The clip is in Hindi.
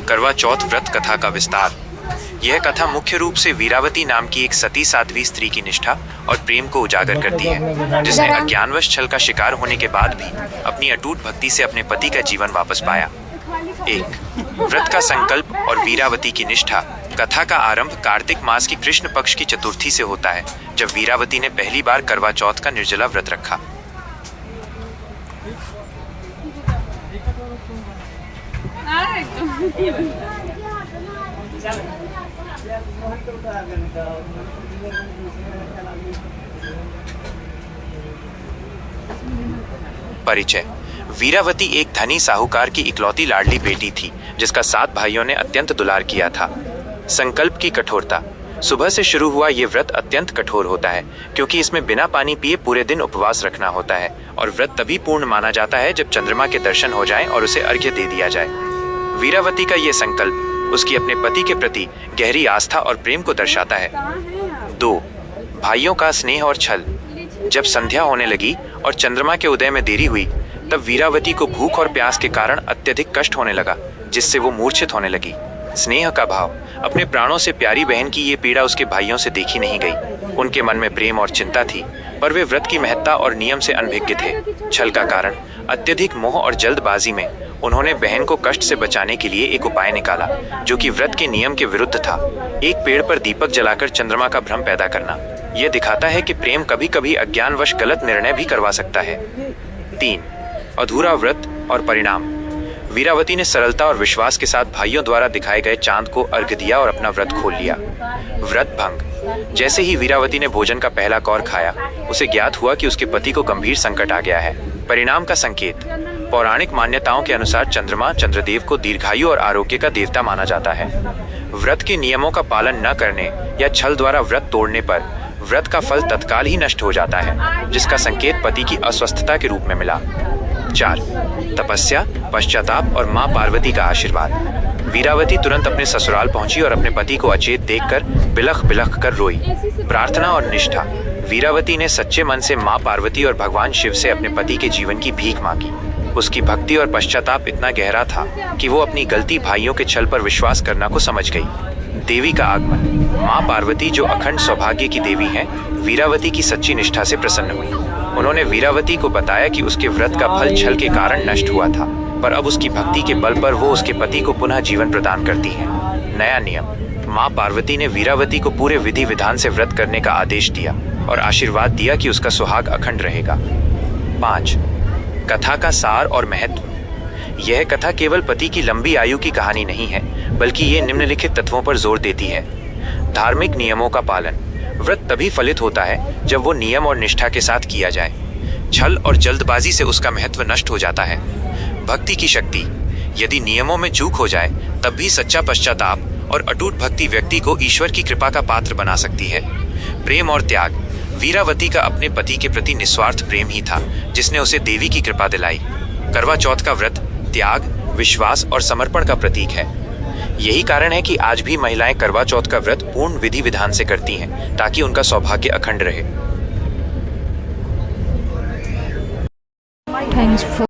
करवा चौथ व्रत कथा का विस्तार। यह कथा मुख्य रूप से वीरावती नाम की एक सती साध्वी स्त्री की निष्ठा और प्रेम को उजागर करती है, जिसने अज्ञानवश छल का शिकार होने के बाद भी अपनी अटूट भक्ति से अपने पति का जीवन वापस पाया। 1. व्रत का संकल्प और वीरावती की निष्ठा। कथा का आरंभ कार्तिक मास की कृष्ण पक्ष की चतुर्थी से होता है, जब वीरावती ने पहली बार करवा चौथ का निर्जला व्रत रखा। परिचय। वीरावती एक धनी साहूकार की इकलौती लाडली बेटी थी, जिसका 7 भाइयों ने अत्यंत दुलार किया था। संकल्प की कठोरता। सुबह से शुरू हुआ ये व्रत अत्यंत कठोर होता है, क्योंकि इसमें बिना पानी पिए पूरे दिन उपवास रखना होता है, और व्रत तभी पूर्ण माना जाता है जब चंद्रमा के दर्शन हो जाएं और उसे अर्घ्य दे दिया जाए। वीरावती का ये संकल्प उसकी अपने पति के प्रति गहरी आस्था और प्रेम को दर्शाता है। 2. भाइयों का स्नेह और छल। जब संध्या होने लगी और चंद्रमा के उदय में देरी हुई, तब वीरावती को भूख और प्यास के कारण अत्यधिक कष्ट होने लगा, जिससे वो मूर्छित होने लगी। स्नेह का भाव। अपने प्राणों से प्यारी बहन की ये पीड़ा उसके भाइयों से देखी नहीं गई। उनके मन में प्रेम और चिंता थी, पर वे व्रत की महत्ता और नियम से अनभिज्ञ थे। छल का कारण। अत्यधिक मोह और जल्दबाजी में उन्होंने बहन को कष्ट से बचाने के लिए एक उपाय निकाला, जो कि व्रत के नियम के विरुद्ध था। एक पेड़ पर दीपक जलाकर चंद्रमा का भ्रम पैदा करना। यह दिखाता है कि प्रेम कभी कभी अज्ञानवश गलत निर्णय भी करवा सकता है। 3. अधूरा व्रत और परिणाम। वीरावती ने सरलता और विश्वास के साथ भाइयों द्वारा दिखाए गए चांद को अर्घ्य दिया और अपना व्रत खोल लिया। व्रत भंग। जैसे ही वीरावती ने भोजन का पहला कौर खाया, उसे ज्ञात हुआ कि उसके पति को गंभीर संकट आ गया है। परिणाम का संकेत। पौराणिक मान्यताओं के अनुसार चंद्रमा चंद्रदेव को दीर्घायु और आरोग्य का देवता माना जाता है। व्रत के नियमों का पालन न करने या छल द्वारा व्रत तोड़ने पर व्रत का फल तत्काल ही नष्ट हो जाता है, जिसका संकेत पति की अस्वस्थता के रूप में मिला। 4. तपस्या, पश्चाताप और मां पार्वती का आशीर्वाद। वीरावती तुरंत अपने ससुराल पहुंची और अपने पति को अचेत देखकर बिलख बिलख कर रोई। प्रार्थना और निष्ठा। वीरावती ने सच्चे मन से मां पार्वती और भगवान शिव से अपने पति के जीवन की भीख मांगी। उसकी भक्ति और पश्चाताप इतना गहरा था कि वो अपनी गलती भाइयों के छल पर विश्वास करना को समझ गई। देवी का आगमन। मां पार्वती, जो अखंड सौभाग्य की देवी हैं, वीरावती की सच्ची निष्ठा से प्रसन्न हुई। उन्होंने वीरावती को बताया कि उसके व्रत का फल छल के कारण नष्ट हुआ था, पर अब उसकी भक्ति के बल पर वो उसके पति को पुनः जीवन प्रदान करती है। नया नियम। मां पार्वती ने वीरावती को पूरे विधि विधान से व्रत करने का आदेश दिया और आशीर्वाद दिया कि उसका सुहाग अखंड रहेगा। 5. कथा का सार और महत्व। यह कथा केवल पति की लंबी आयु की कहानी नहीं है, बल्कि ये निम्नलिखित तत्वों पर जोर देती है। धार्मिक नियमों का पालन। व्रत तभी फलित होता है जब वो नियम और निष्ठा के साथ किया जाए। छल और जल्दबाजी से उसका महत्व नष्ट हो जाता है। भक्ति की शक्ति। यदि नियमों में चूक हो जाए, तब भी सच्चा पश्चाताप और अटूट भक्ति व्यक्ति को ईश्वर की कृपा का पात्र बना सकती है। प्रेम और त्याग। वीरावती का अपने पति के प्रति निस्वार्थ प्रेम ही था, जिसने उसे देवी की कृपा दिलाई। करवा चौथ का व्रत त्याग, विश्वास और समर्पण का प्रतीक है। यही कारण है कि आज भी महिलाएं करवा चौथ का व्रत पूर्ण विधि विधान से करती हैं, ताकि उनका सौभाग्य अखंड रहे।